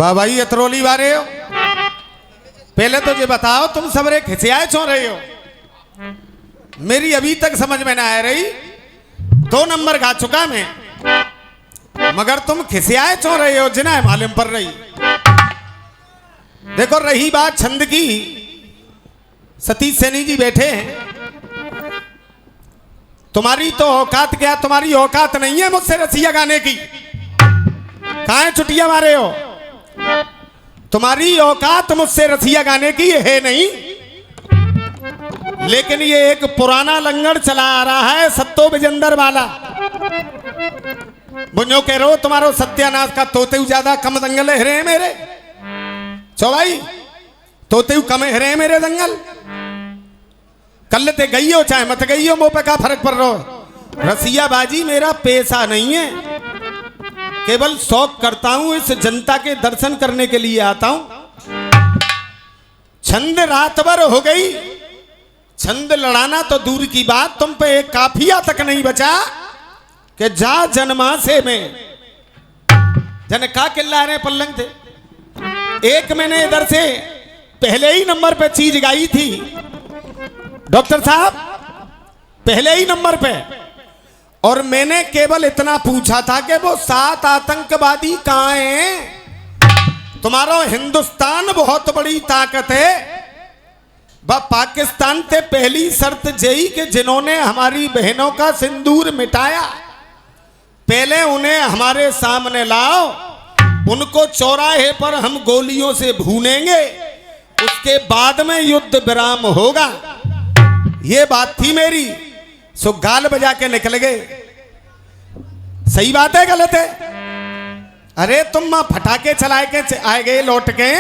बाबाई अतरौली वाले हो, पहले तो ये बताओ तुम सबरे खिसियाए क्यों रहे हो? मेरी अभी तक समझ में ना आ रही। 2 नंबर खा चुका मैं, मगर तुम खिसियाए क्यों रहे हो? जिना मालूम पर रही। देखो रही बात छंद की, सतीश सैनी जी बैठे हैं। तुम्हारी तो औकात क्या, तुम्हारी औकात नहीं है मुझसे रसिया गाने की। कहाँ है चुटिया मारे हो? तुम्हारी औकात मुझसे रसिया गाने की है नहीं। लेकिन ये एक पुराना लंगड़ चला आ रहा है, सत्तो विजेंदर वाला। बुझो कह रो तुम्हारो सत्यानाश का तोते ज्यादा कम दंगल हरे मेरे। चो भाई तोते कम हरे मेरे दंगल। कल ते गई हो चाहे मत गई हो, मुंह पे का फर्क पड़ रहा हो। रसिया बाजी मेरा पेशा नहीं है, केवल शौक करता हूं, इस जनता के दर्शन करने के लिए आता हूं। छंद रात भर हो गई, छंद लड़ाना तो दूर की बात, तुम पे एक काफिया तक नहीं बचा कि जा जन्मा से में जन का किल्ला रहे पल्लंग थे। एक मैंने इधर से पहले ही नंबर पे चीज गाई थी डॉक्टर साहब, पहले ही नंबर पे, और मैंने केवल इतना पूछा था कि वो 7 आतंकवादी कहां हैं? तुम्हारा हिंदुस्तान बहुत बड़ी ताकत है, वह पाकिस्तान से पहली शर्त यही कि जिन्होंने हमारी बहनों का सिंदूर मिटाया, पहले उन्हें हमारे सामने लाओ, उनको चौराहे पर हम गोलियों से भूनेंगे, उसके बाद में युद्ध विराम होगा। ये बात थी मेरी। सो गाल बजा के निकल गए। सही बात है गलत है? अरे तुम मां फटाके चलाए के आए गए लौट के,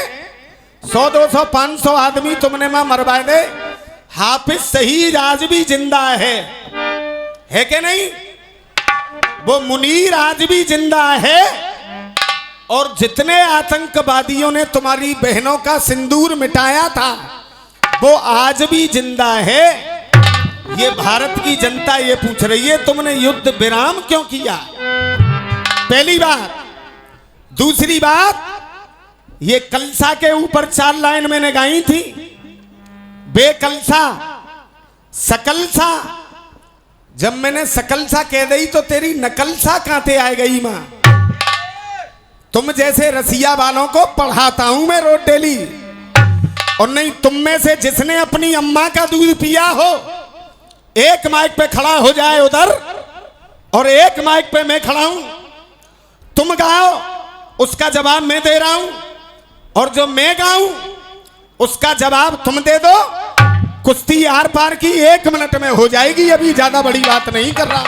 100 200 500 आदमी तुमने मां मरवाए दे। हाफिज शहीद आज भी जिंदा है कि नहीं? वो मुनीर आज भी जिंदा है, और जितने आतंकवादियों ने तुम्हारी बहनों का सिंदूर मिटाया था वो आज भी जिंदा है। ये भारत की जनता ये पूछ रही है तुमने युद्ध विराम क्यों किया? पहली बात। दूसरी बात, ये कलसा के ऊपर 4 लाइन मैंने गाई थी, बेकलसा सकलसा। जब मैंने सकलसा कह दी तो तेरी नकलसा कांते आ गई मां। तुम जैसे रसिया वालों को पढ़ाता हूं मैं रोज डेली, और नहीं तुम में से जिसने अपनी अम्मा का दूध पिया हो, एक माइक पे खड़ा हो जाए उधर और एक माइक पे मैं खड़ा हूं, तुम गाओ उसका जवाब मैं दे रहा हूं, और जो मैं गाऊं उसका जवाब तुम दे दो। कुश्ती आर पार की 1 मिनट में हो जाएगी, अभी ज्यादा बड़ी बात नहीं कर रहा।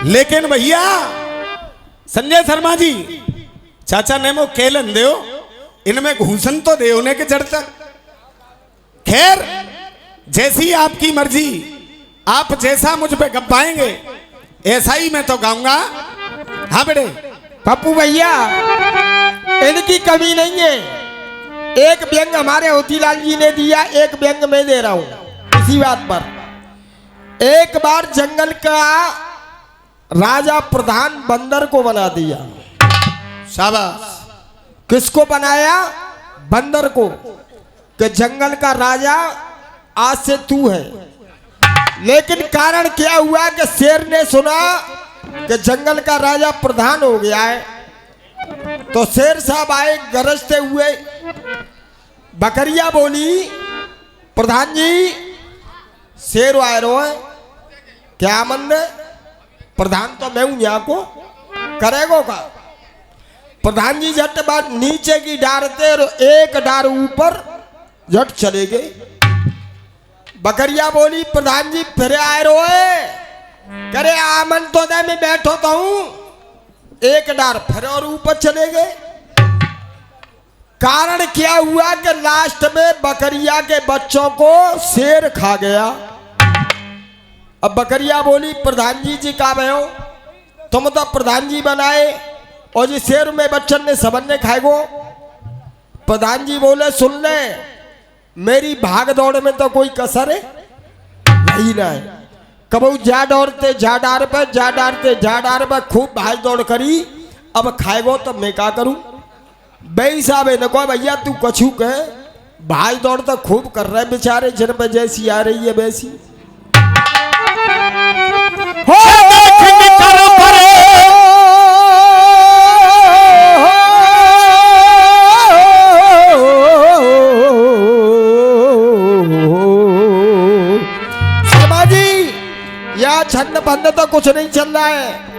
लेकिन भैया संजय शर्मा जी, चाचा ने वो केलन दो, इनमें घूसन तो दे उन्हें के जड़ तक। खैर जैसी आपकी मर्जी, आप जैसा मुझ पे गप्पाएंगे ऐसा ही मैं तो गाऊंगा। हाँ बेटे पप्पू भैया, इनकी कमी नहीं है। एक व्यंग हमारे होतीलाल जी ने दिया, एक व्यंग मैं दे रहा हूं इसी बात पर। एक बार जंगल का राजा प्रधान बंदर को बना दिया। शाबाश। किसको बनाया? बंदर को, कि जंगल का राजा आज से तू है। लेकिन कारण क्या हुआ कि शेर ने सुना कि जंगल का राजा प्रधान हो गया है, तो शेर साहब आए गरजते हुए। बकरिया बोली, प्रधान जी शेर आए रो है क्या मन? प्रधान तो मैं हूं, यहाँ को करेगो का? प्रधान जी झट बात नीचे की डारते और एक डार ऊपर झट चले गए। बकरिया बोली, प्रधान जी फिर आए रोए? करे आमन तो दे, मैं बैठो तो हूं। एक डार फिर और ऊपर चले गए। कारण क्या हुआ कि लास्ट में बकरिया के बच्चों को शेर खा गया। अब बकरिया बोली, प्रधान जी का मैं हो, तुम तो प्रधान जी बनाए और जी शेर में बच्चन ने सबन ने खाएगो। प्रधान जी बोले, सुन ले, मेरी भाग दौड़ में तो कोई कसर है नहीं ना है। कबू जा दौड़ते जा डार पे, जा डारते जा डार पे खूब भाग दौड़ करी। अब खाएगो तो मैं क्या करूं। भाई साहब ने कहा भैया तू कछू कहे, भाई दौड़ तो खूब कर रहे बेचारे, जिन पे जैसी आ रही है वैसी हो। शर्मा जी या छंद बंद तो कुछ नहीं चल रहा है,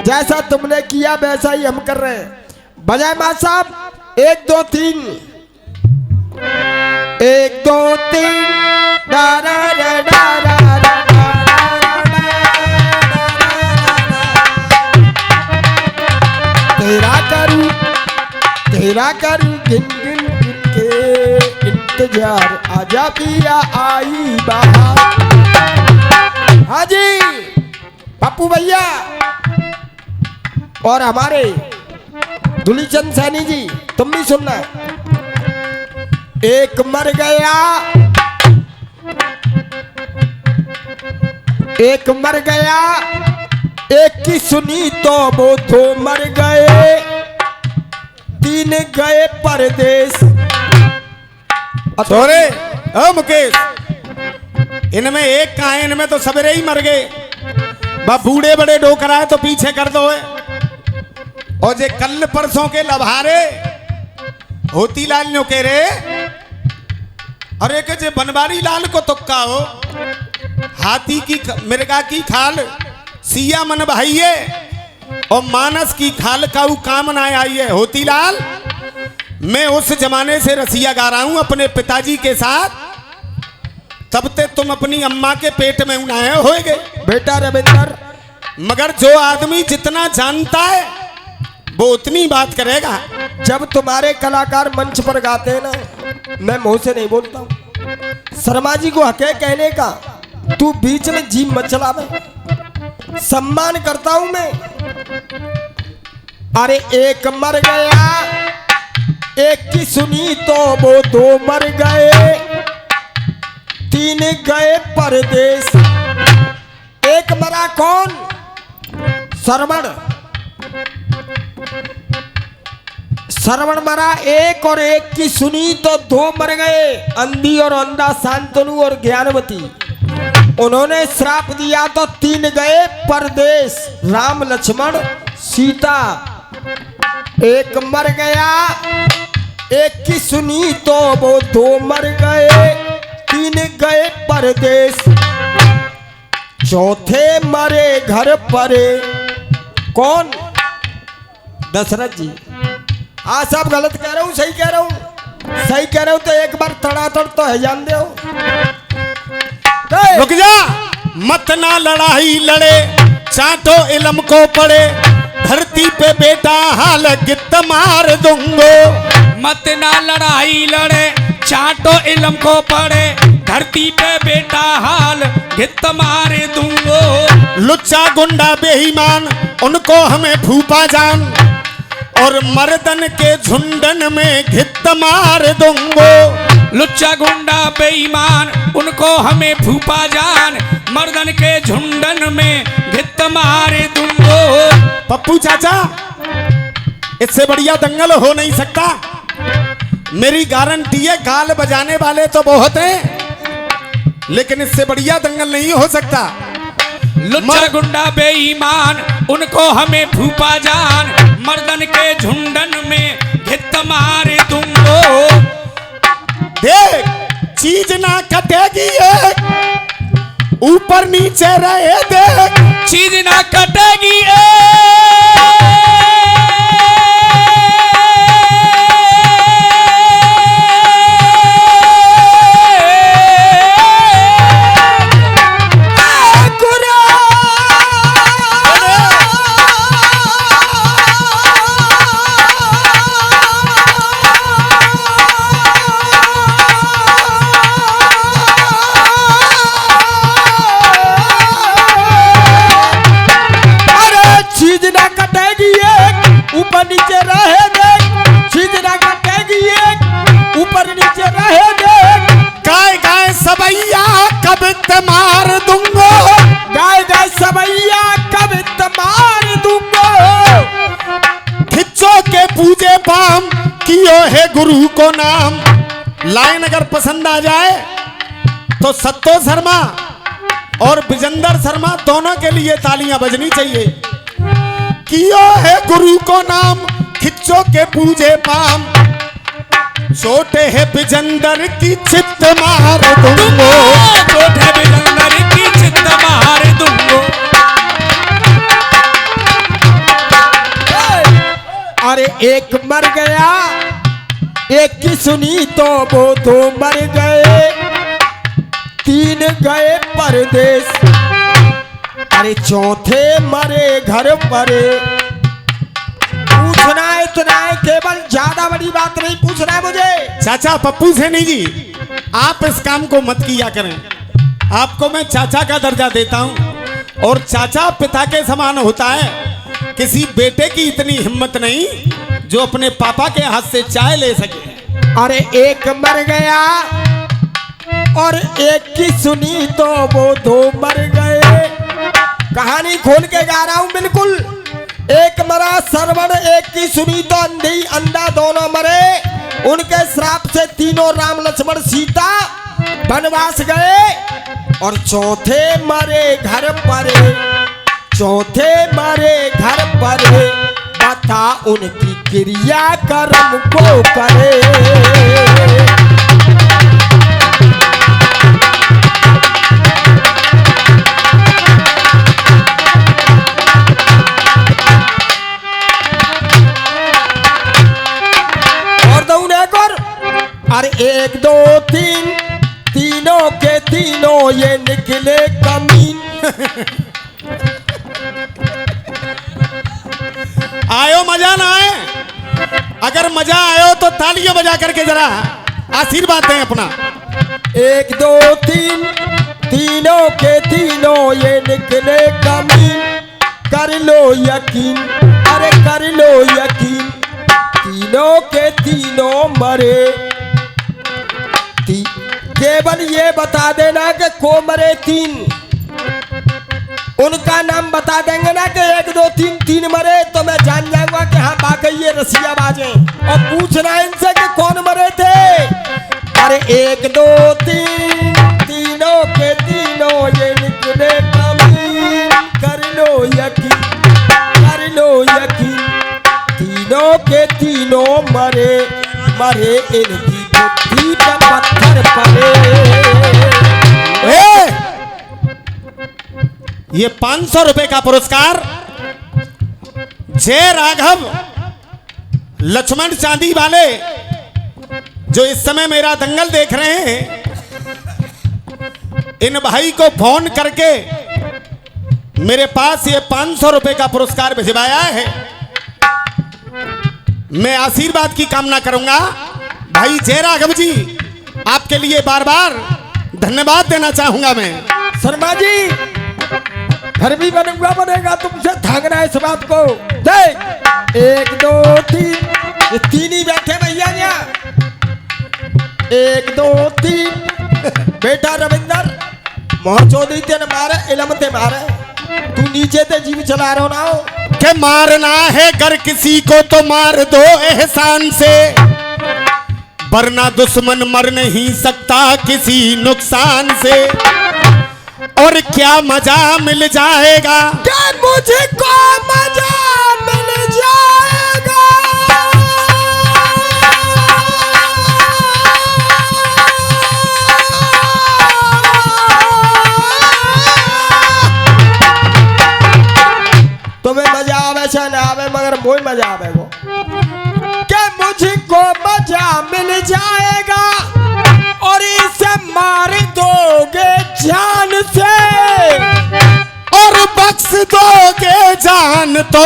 जैसा तुमने किया वैसा ही हम कर रहे हैं। बजाय मां साहब 1 2 3 1 2 3 डा डा डा डा डा। तेरा करूं गिन गिन गिन के इंतजार, आजा पिया आई बाहर। हाँ जी पप्पू भैया और हमारे दुलीचंद सैनी जी तुम भी सुनना। एक मर गया, एक मर गया, एक की सुनी तो वो 2 मर गए, 3 गए परदेश। छोरे ओ मुकेश, इनमें एक कहा है, इनमें तो सवेरे ही मर गए। बा बूढ़े बड़े डोकरा है तो पीछे कर दो है। और जे कल परसों के लभारे होती लाल नो कह रहे, अरे के जे बनवारी लाल को तुक्का हो, हाथी की मिर्गा की खाल सिया मन भाइये और मानस की खाल का काम ना आई है। होती लाल मैं उस जमाने से रसिया गा रहा हूं अपने पिताजी के साथ, तब ते तुम अपनी अम्मा के पेट में उनाए होएगे बेटा रविंदर। मगर जो आदमी जितना जानता है वो उतनी बात करेगा। जब तुम्हारे कलाकार मंच पर गाते हैं ना, मैं मुंह से नहीं बोलता हूं। शर्मा जी को हक है कहने का, तू बीच में जीभ मत चलावे, सम्मान करता हूं मैं। अरे एक मर गया, एक की सुनी तो वो 2 मर गए, 3 गए परदेश। एक मरा कौन? श्रवण। श्रवण मरा एक, और एक की सुनी तो 2 मर गए, अंधी और अंधा शांतनु और ज्ञानवती। उन्होंने श्राप दिया तो 3 गए परदेश, राम लक्ष्मण सीता। एक मर गया, एक की सुनी तो वो 2 मर गए, 3 गए परदेश, चौथे मरे घर परे। कौन? दशरथ जी। हाँ सब गलत कह रहा हूँ, सही कह रहा हूँ, सही कह रहा हूँ तो एक बार तड़ातड़ तो है जान दो। रुक जा, मत ना लड़ाई लड़े, चाटो इलम को पड़े, धरती पे बेटा हाल गित्त मार दूंगो। मत ना लड़ाई लड़े, चाटो इलम को पड़े, धरती पे बेटा हाल गित्त मार दूंगो। लुच्चा गुंडा बेईमान उनको हमें फूफा जान, और मर्दन के झुंडन में घित्त मार दूंगो। लुच्चा गुंडा बेईमान उनको हमें फूफा जान, मर्दन के झुंडन में घित्त मार दूंगो। पप्पू चाचा, इससे बढ़िया दंगल हो नहीं सकता, मेरी गारंटी है। गाल बजाने वाले तो बहुत हैं, लेकिन इससे बढ़िया दंगल नहीं हो सकता। लुच्चा गुंडा बेईमान उनको हमें फूफा जान, मर्दन के झुंडन में घित्त मार दूंगो। देख चीज ना कटेगी एक, ऊपर नीचे रहे देख, चीज ना कटेगी पूजे पाम, कियो है गुरु को नाम। लाइन अगर पसंद आ जाए तो सत्तो शर्मा और विजेंद्र शर्मा दोनों के लिए तालियां बजनी चाहिए। कियो है गुरु को नाम, खिच्चो के पूजे पाम, छोटे है विजेंद्र की चित्त मार दूंगो, छोटे विजेंद्र की चित्त मार दूंगो। अरे एक मर गया, एक की सुनी तो वो दो मर गए, तीन गए परदेश, अरे चौथे मरे घर परे। पूछना है इतना है, केवल ज्यादा बड़ी बात नहीं पूछना है मुझे। चाचा पप्पू सैनी जी, आप इस काम को मत किया करें। आपको मैं चाचा का दर्जा देता हूं और चाचा पिता के समान होता है। किसी बेटे की इतनी हिम्मत नहीं जो अपने पापा के हाथ से चाय ले सके। अरे एक मर गया और एक की सुनी तो वो दो मर गए। कहानी खोल के गा रहा हूं बिल्कुल। एक मरा श्रवण, एक की सुनी तो अंधी अंधा दोनों मरे। उनके श्राप से तीनों राम लक्ष्मण सीता वनवास गए और चौथे मरे घर परे, चौथे मरे घर परे। बता उनकी क्रिया कर्म को करे। अरे एक दो तीन, तीनों के तीनों ये निकले कमीन। आयो मजा ना आए? अगर मजा आयो तो तालियां बजा करके जरा आशीर्वाद दें अपना। एक दो तीन, तीनों के तीनों ये निकले कमीन। कर लो यकीन, अरे कर लो यकीन, तीनों के तीनों मरे। केवल ये बता देना कि को मरे तीन, उनका नाम बता देंगे ना कि एक दो तीन तीन मरे, तो मैं जान जाऊंगा कि हाँ वाकई ये रसिया बाजे। और पूछना इनसे कि कौन मरे थे। अरे एक दो तीन, तीनों के तीनों ये निकले कमीन। कर लो यकीन, कर लो यकीन, तीनों के तीनों मरे। मरे इनकी बुद्धि पर पत्थर पड़े। ये 500 रुपए का पुरस्कार जय राघव लक्ष्मण चांदी वाले जो इस समय मेरा दंगल देख रहे हैं, इन भाई को फोन करके मेरे पास ये 500 रुपए का पुरस्कार भिजवाया है। मैं आशीर्वाद की कामना करूंगा। भाई जय राघव जी, आपके लिए बार बार धन्यवाद देना चाहूंगा मैं। शर्मा जी, घर भी बनूंगा बनेगा, तुमसे भागना है इस बात को। देख एक दो तीन, ये तीन ही बैठे भैया यहाँ। एक दो तीन। बेटा रविंदर मोहर चौधरी तेन मारे, इलम ते मारे, तू नीचे ते जीव चला रहा ना हो के मारना है अगर किसी को तो मार दो एहसान से, वरना दुश्मन मर नहीं सकता किसी नुकसान से। और क्या मजा मिल जाएगा, क्या मुझको मजा मिल जाएगा। तुम्हें मजा आवे चाहे ना आवे, मगर मोई मजा आवे वो। क्या मुझको मजा मिल जाएगा और इसे मार दोगे जान से, और बख्श दोगे जान तो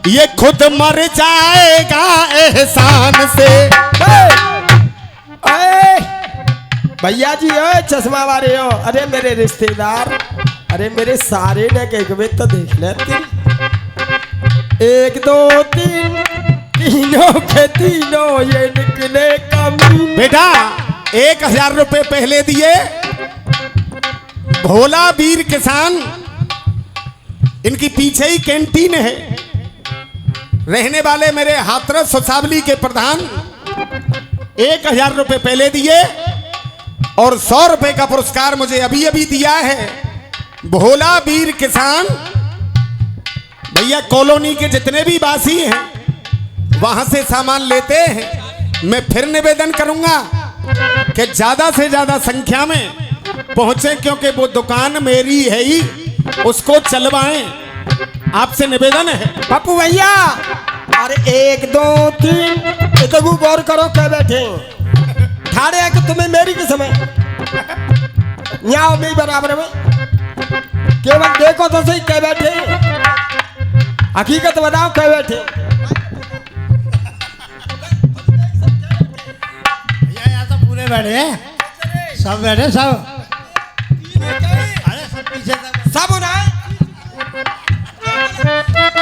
ये खुद मर जाएगा एहसान से। भैया जी हो चश्मा वाले हो, अरे मेरे रिश्तेदार, अरे मेरे सारे ने के तो देख ले। एक दो तीन, तीनों के तीनों ये निकले कमीन। बेटा 1000 रुपए पहले दिए, भोला वीर किसान, इनकी पीछे ही कैंटीन है, रहने वाले मेरे हाथरस सुसावली के प्रधान 1000 रुपए पहले दिए और 100 रुपए का पुरस्कार मुझे अभी अभी दिया है भोला वीर किसान भैया। कॉलोनी के जितने भी वासी हैं वहां से सामान लेते हैं। मैं फिर निवेदन करूंगा कि ज्यादा से ज्यादा संख्या में पहुंचे, क्योंकि वो दुकान मेरी है ही, उसको चलवाएं। आपसे निवेदन है। पप्पू भैया, अरे 1 2 3 इतगु गौर करो कह बैठे ठाड़े है कि तुम्हें मेरी के समय यहाँ नहीं बराबर में केवल देखो तो सही कह बैठे, हकीकत बताओ कह बैठे। यहाँ तो पूरे बैठे हैं, सब बैठे सब। अरे सब पीछे सब उन्हें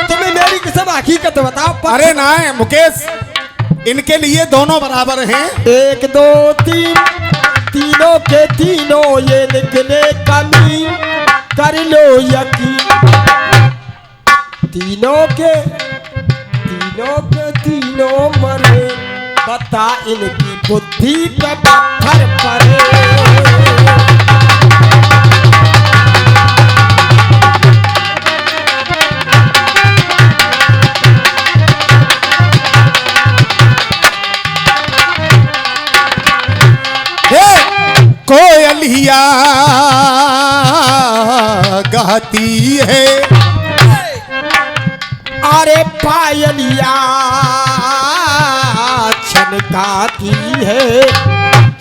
तुम्हें मेरी किस्म हकीकत बताओ। अरे ना मुकेश, इनके लिए दोनों बराबर हैं। 1 2 3 तीनों के तीनों ये निकले कमी, कर लो यकीन। तीनों के तीनों मरे, बता इनकी बुद्धि पे पत्थर पड़े। कोयलिया गाती है, अरे पायलिया छनकाती है,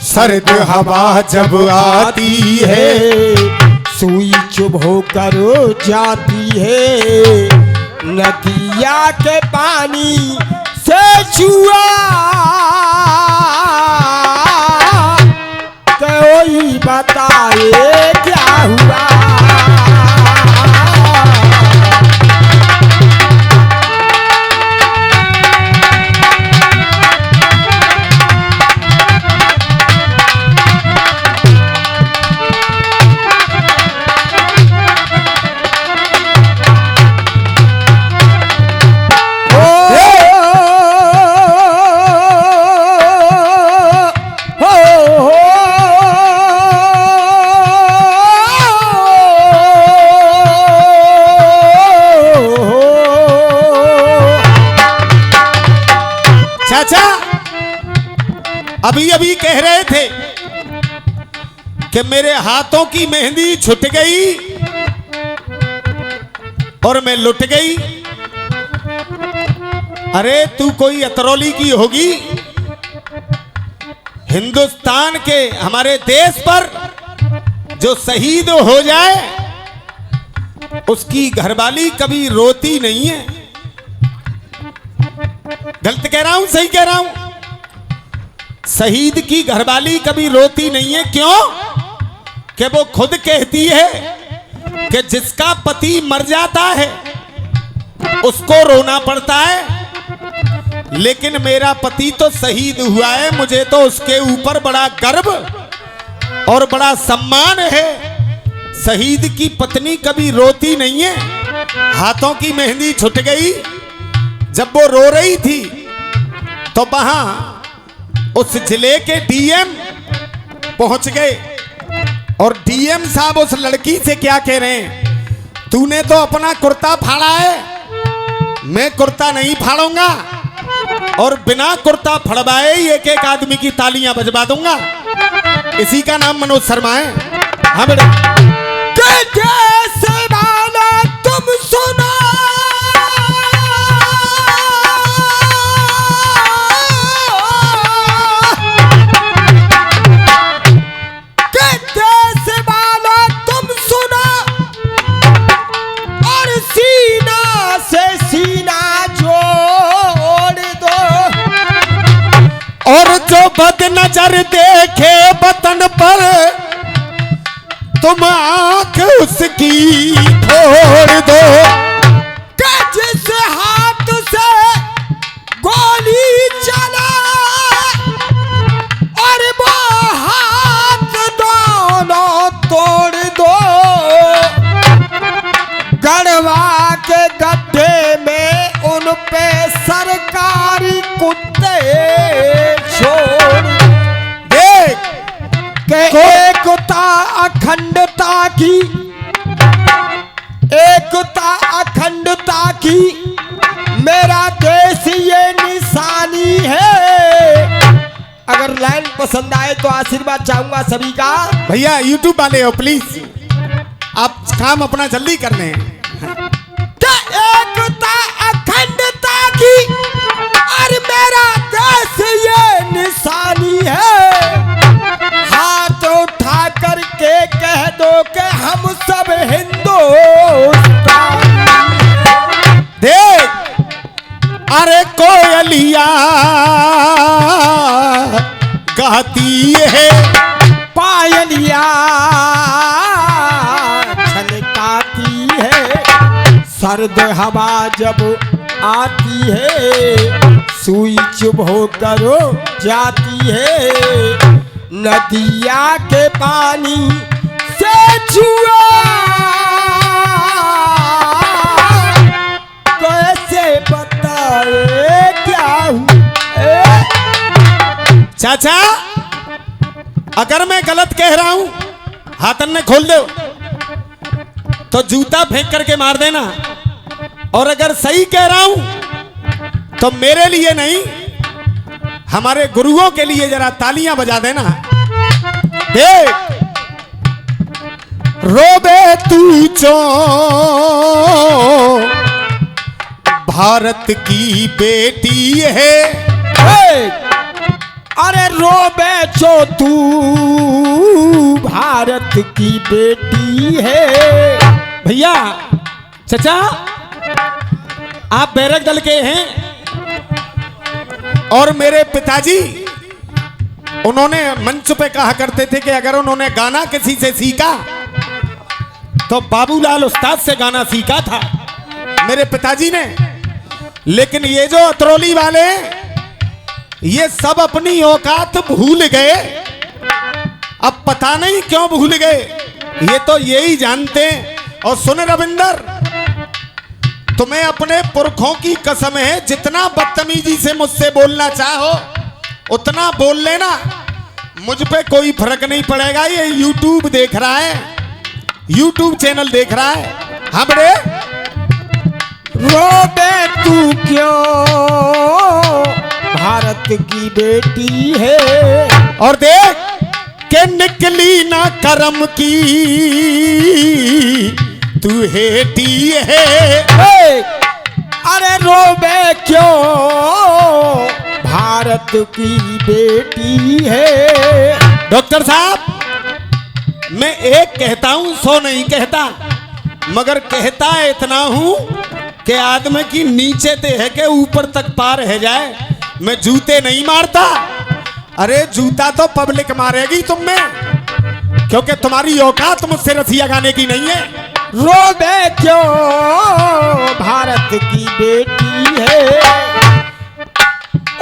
सर्द हवा जब आती है, सुई चुभ होकर जाती है, नदिया के पानी से छुआ कोई बताए क्या हुआ। अभी अभी कह रहे थे कि मेरे हाथों की मेहंदी छूट गई और मैं लुट गई। अरे तू कोई अतरौली की होगी। हिंदुस्तान के हमारे देश पर जो शहीद हो जाए उसकी घरवाली कभी रोती नहीं है। गलत कह रहा हूं सही कह रहा हूं? शहीद की घरवाली कभी रोती नहीं है। क्यों? कि वो खुद कहती है कि जिसका पति मर जाता है उसको रोना पड़ता है, लेकिन मेरा पति तो शहीद हुआ है, मुझे तो उसके ऊपर बड़ा गर्व और बड़ा सम्मान है। शहीद की पत्नी कभी रोती नहीं है। हाथों की मेहंदी छूट गई। जब वो रो रही थी तो वहां उस जिले के डीएम पहुंच गए और डीएम साहब उस लड़की से क्या कह रहे हैं, तूने तो अपना कुर्ता फाड़ा है, मैं कुर्ता नहीं फाड़ूंगा और बिना कुर्ता फड़वाए एक एक आदमी की तालियां बजवा दूंगा। इसी का नाम मनोज शर्मा है। हाँ बेटा, तुम सुनो और जो बद नजर देखे वतन पर तुम आंख उसकी फोड़ दो। जिस हाथ से गोली चला और वो हाथ दोनों तोड़ दो। गढ़वा के गड्ढे में उन पे मेरा देश ये निशानी है। अगर लाइन पसंद आए तो आशीर्वाद चाहूंगा सभी का। भैया यूट्यूब वाले हो प्लीज, आप काम अपना जल्दी कर लें। एकता अखंडता की और मेरा देश ये निशानी है। हाथ उठा करके कह दो कि हम सब हिंदुस्तानी। देख अरे कोयलिया गाती है, पायलिया छलकाती है। सर्द हवा जब आती है सुई चुभ होकर जाती है। नदिया के पानी से छुआ कैसे बताए क्या हुआ। चाचा अगर मैं गलत कह रहा हूं हाथन ने खोल दो तो जूता फेंक करके मार देना, और अगर सही कह रहा हूं तो मेरे लिए नहीं हमारे गुरुओं के लिए जरा तालियां बजा देना। देख रोबे तू चो भारत की बेटी है। अरे रोबे जो तू भारत की बेटी है। भैया चचा आप बैरक दल के हैं और मेरे पिताजी उन्होंने मंच पे कहा करते थे कि अगर उन्होंने गाना किसी से सीखा तो बाबूलाल उस्ताद से गाना सीखा था मेरे पिताजी ने। लेकिन ये जो अतरौली वाले ये सब अपनी औकात भूल गए। अब पता नहीं क्यों भूल गए, ये तो यही जानते हैं। और सुन रविंदर, तुम्हें अपने पुरखों की कसम है जितना बदतमीजी से मुझसे बोलना चाहो उतना बोल लेना, मुझ पे कोई फर्क नहीं पड़ेगा। ये यूट्यूब देख रहा है, यूट्यूब चैनल देख रहा है। हाँ बड़े रोबे तू क्यों भारत की बेटी है। और देख के निकली ना करम की तू हेटी है। अरे रोबे क्यों भारत की बेटी है। डॉक्टर साहब मैं एक कहता हूं 100 नहीं कहता, मगर कहता इतना हूं कि आदमी की नीचे ते है कि ऊपर तक पार रह जाए। मैं जूते नहीं मारता, अरे जूता तो पब्लिक मारेगी तुम में, क्योंकि तुम्हारी औकात मुझसे रसिया गाने की नहीं है। रोबे क्यों भारत की बेटी है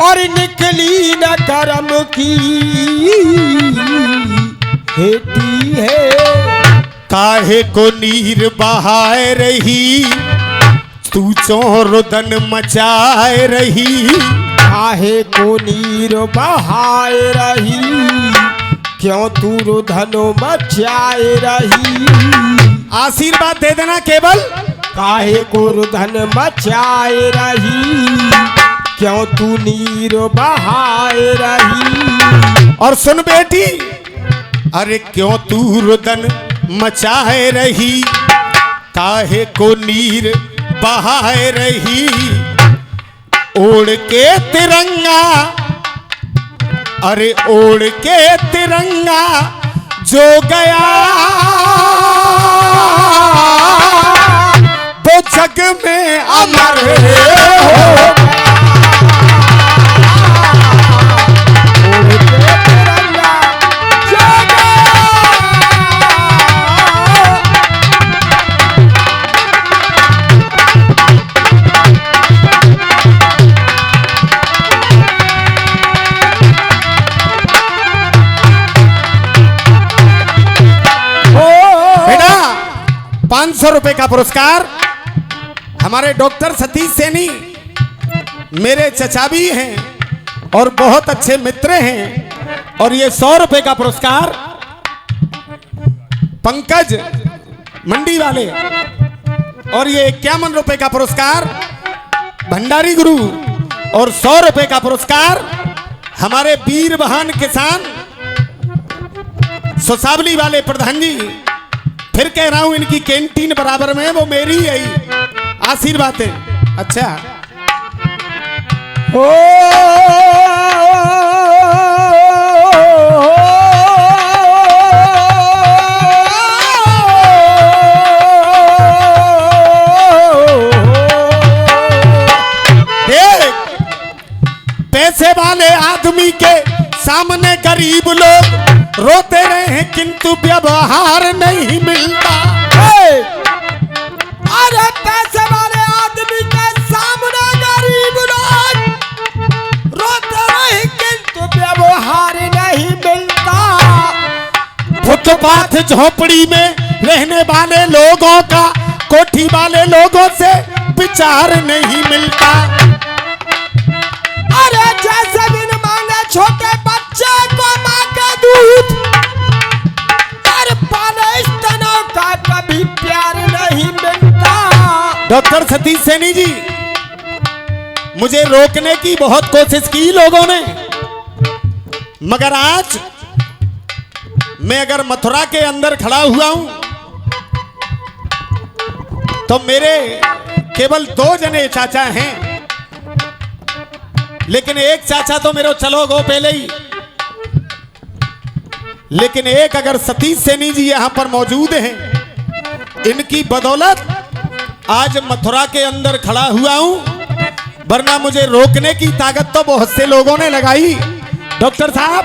और निकली न करम की बेटी है। काहे को नीर बहाए रही तू चोरुदन मचाए रही। काहे को नीर बहाए रही क्यों तू रुधनो मचाए रही। आशीर्वाद दे देना केवल। काहे को रुधन मचाए रही क्यों तू नीर बहाए रही। और सुन बेटी, अरे क्यों तू रुदन मचाए रही, काहे को नीर बहाए रही। ओढ़ के तिरंगा, अरे ओढ़ के तिरंगा जो गया वो जग में अमर हो। बेटा 500 रुपए का पुरस्कार हमारे डॉक्टर सतीश सैनी मेरे चचा भी हैं और बहुत अच्छे मित्र हैं। और ये 100 रुपए का पुरस्कार पंकज मंडी वाले, और ये 51 रुपए का पुरस्कार भंडारी गुरु और 100 रुपए का पुरस्कार हमारे वीर बहान किसान सोसावली वाले प्रधान जी। फिर कह रहा हूं इनकी कैंटीन बराबर में, वो मेरी है आशीर्वाद है। अच्छा हो पैसे वाले आदमी के सामने गरीब लोग रोते रहे हैं किंतु व्यवहार नहीं मिलता। अरे पैसे वाले आदमी के सामने गरीब लोग रोते रहे किंतु व्यवहार नहीं मिलता। फुटपाथ झोपड़ी में रहने वाले लोगों का कोठी वाले लोगों से विचार नहीं मिलता। अरे जैसे बिन मांगे छोटे बच्चे को मां का दूध, पर पाले स्तनों का कभी प्यार नहीं मिलता। डॉक्टर सतीश सैनी जी, मुझे रोकने की बहुत कोशिश की लोगों ने, मगर आज मैं अगर मथुरा के अंदर खड़ा हुआ हूं तो मेरे केवल 2 जने चाचा हैं, लेकिन एक चाचा तो मेरे चलो गो पहले ही, लेकिन एक अगर सतीश सैनी जी यहां पर मौजूद हैं, इनकी बदौलत आज मथुरा के अंदर खड़ा हुआ हूं, वरना मुझे रोकने की ताकत तो बहुत से लोगों ने लगाई। डॉक्टर साहब,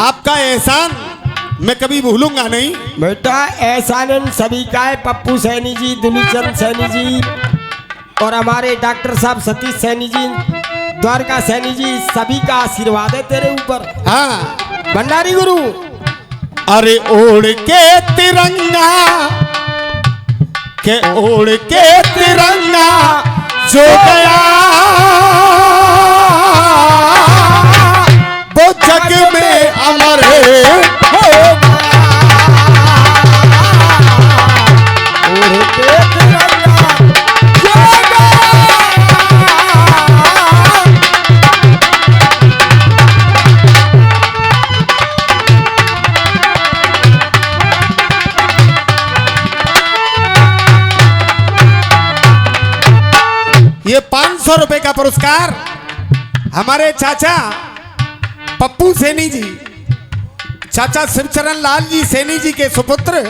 आपका एहसान मैं कभी भूलूंगा नहीं। बेटा एहसान सभी का है, पप्पू सैनी जी, दुलीचंद सैनी जी और हमारे डॉक्टर साहब सतीश सैनी जी, द्वारका सैनी जी, सभी का आशीर्वाद है तेरे ऊपर। हाँ भंडारी गुरु, अरे ओढ़ के तिरंगा के ओढ़ के तिरंगा जो गया वो जग में अमर हो गया। ओढ़ के तिरंगा जो गया। ये 500 रुपए का पुरस्कार हमारे चाचा पप्पू सैनी जी, चाचा शिवचरण लाल जी सैनी जी के सुपुत्र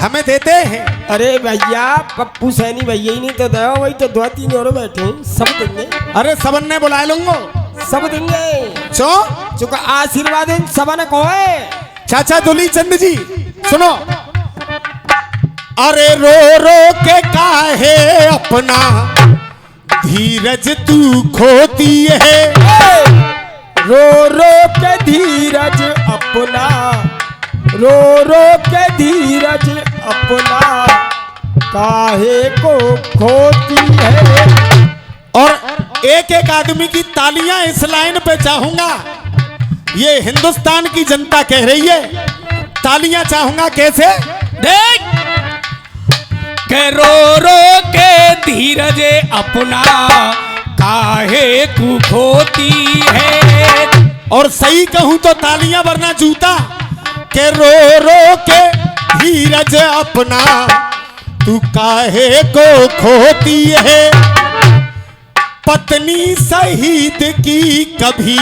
हमें देते हैं। अरे भैया पप्पू सैनी भैया ही नहीं तो दया, वही तो 2-3 और बैठे हैं, सब देंगे, अरे सबन ने बुलाए लूंगो, सब देंगे। चुका आशीर्वाद सबन को है। चाचा दुलीचंद जी सुनो, अरे रो रो के काहे अपना धीरज तू खोती है। रो रो के धीरज अपना, रो रो के धीरज अपना काहे को खोती है। और एक एक आदमी की तालियां इस लाइन पे चाहूंगा, ये हिंदुस्तान की जनता कह रही है, तालियां चाहूंगा। कैसे? देख के रो रो के धीरज अपना काहे को खोती है। और सही कहूं तो तालियां वरना जूता, के रो रो के धीरज अपना तू काहे को खोती है। पत्नी शहीद की कभी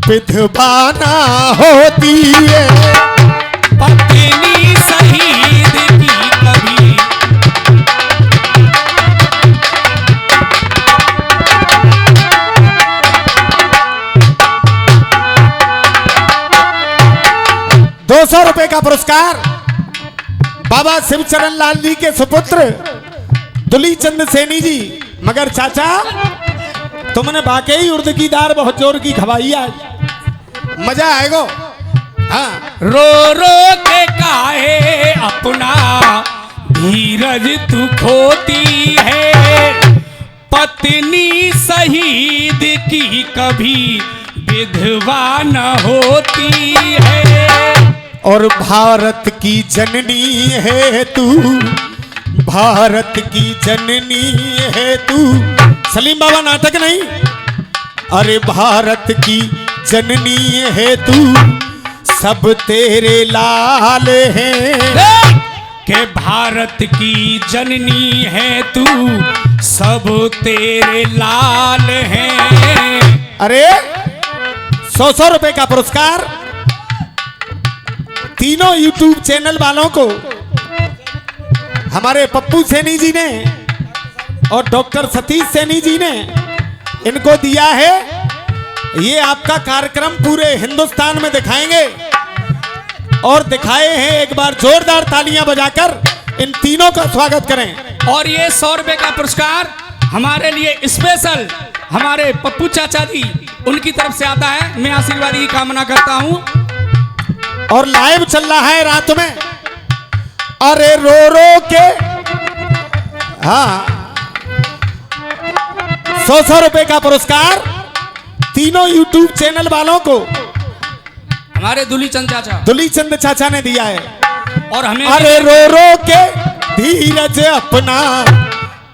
विधवा ना होती है। पत्नी शहीद की कभी ₹200 का पुरस्कार बाबा शिवचरण लाल जी के सुपुत्र दुलीचंद सैनी जी। मगर चाचा तुमने वाकई उर्द की दार बहुत जोर की खवाई, आज मजा आएगा। हाँ, रो रो के काहे अपना धीरज तू खोती है। पत्नी शहीद की कभी विधवा न होती है। और भारत की जननी है तू, भारत की जननी है तू। सलीम बाबा नाटक नहीं। अरे भारत की जननी है तू, सब तेरे लाल हैं। के भारत की जननी है तू, सब तेरे लाल हैं। अरे 100 रुपए का पुरस्कार तीनों YouTube चैनल वालों को हमारे पप्पू सैनी जी ने और डॉक्टर सतीश सैनी जी ने इनको दिया है। ये आपका कार्यक्रम पूरे हिंदुस्तान में दिखाएंगे और दिखाए हैं। एक बार जोरदार तालियां बजाकर इन तीनों का स्वागत करें। और ये 100 रुपए का पुरस्कार हमारे लिए स्पेशल हमारे पप्पू चाचा जी उनकी तरफ से आता है। मैं आशीर्वाद की कामना करता हूं। और लाइव चल रहा है रात में। अरे रो रो के, हाँ 100 रुपए का पुरस्कार तीनों YouTube चैनल वालों को हमारे दुलीचंद चाचा दुलीचंद चाचा ने दिया है। और हमें अरे रो रो के धीरज अपना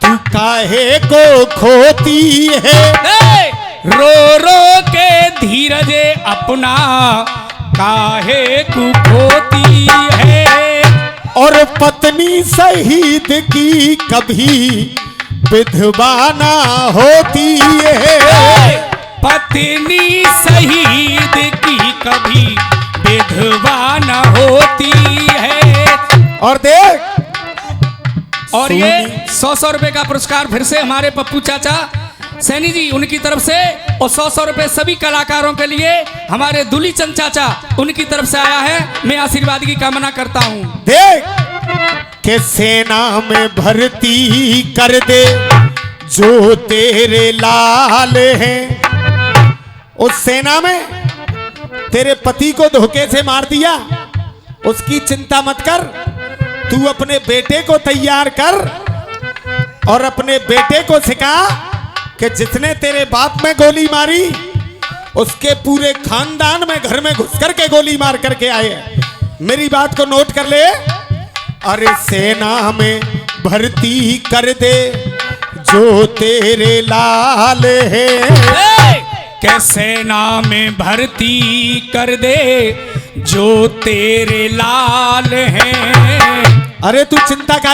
तू काहे को खोती है। रो रो के धीरज अपना काहे को खोती है। और पत्नी शहीद की कभी विधवा ना होती है। पत्नी शहीद की कभी विधवा न होती है। और देख, और ये 100 रुपए का पुरस्कार फिर से हमारे पप्पू चाचा सैनी जी उनकी तरफ से, और 100 रुपए सभी कलाकारों के लिए हमारे दुलीचंद चाचा उनकी तरफ से आया है। मैं आशीर्वाद की कामना करता हूँ। देख के सेना में भर्ती कर दे जो तेरे लाल हैं। उस सेना में तेरे पति को धोखे से मार दिया, उसकी चिंता मत कर। तू अपने बेटे को तैयार कर और अपने बेटे को सिखा कि जिसने तेरे बाप में गोली मारी उसके पूरे खानदान में घर में घुस करके गोली मार करके आए। मेरी बात को नोट कर ले। अरे सेना में भर्ती कर दे जो तेरे लाल है। के सेना में भर्ती कर दे जो तेरे लाल हैं। अरे तू चिंता का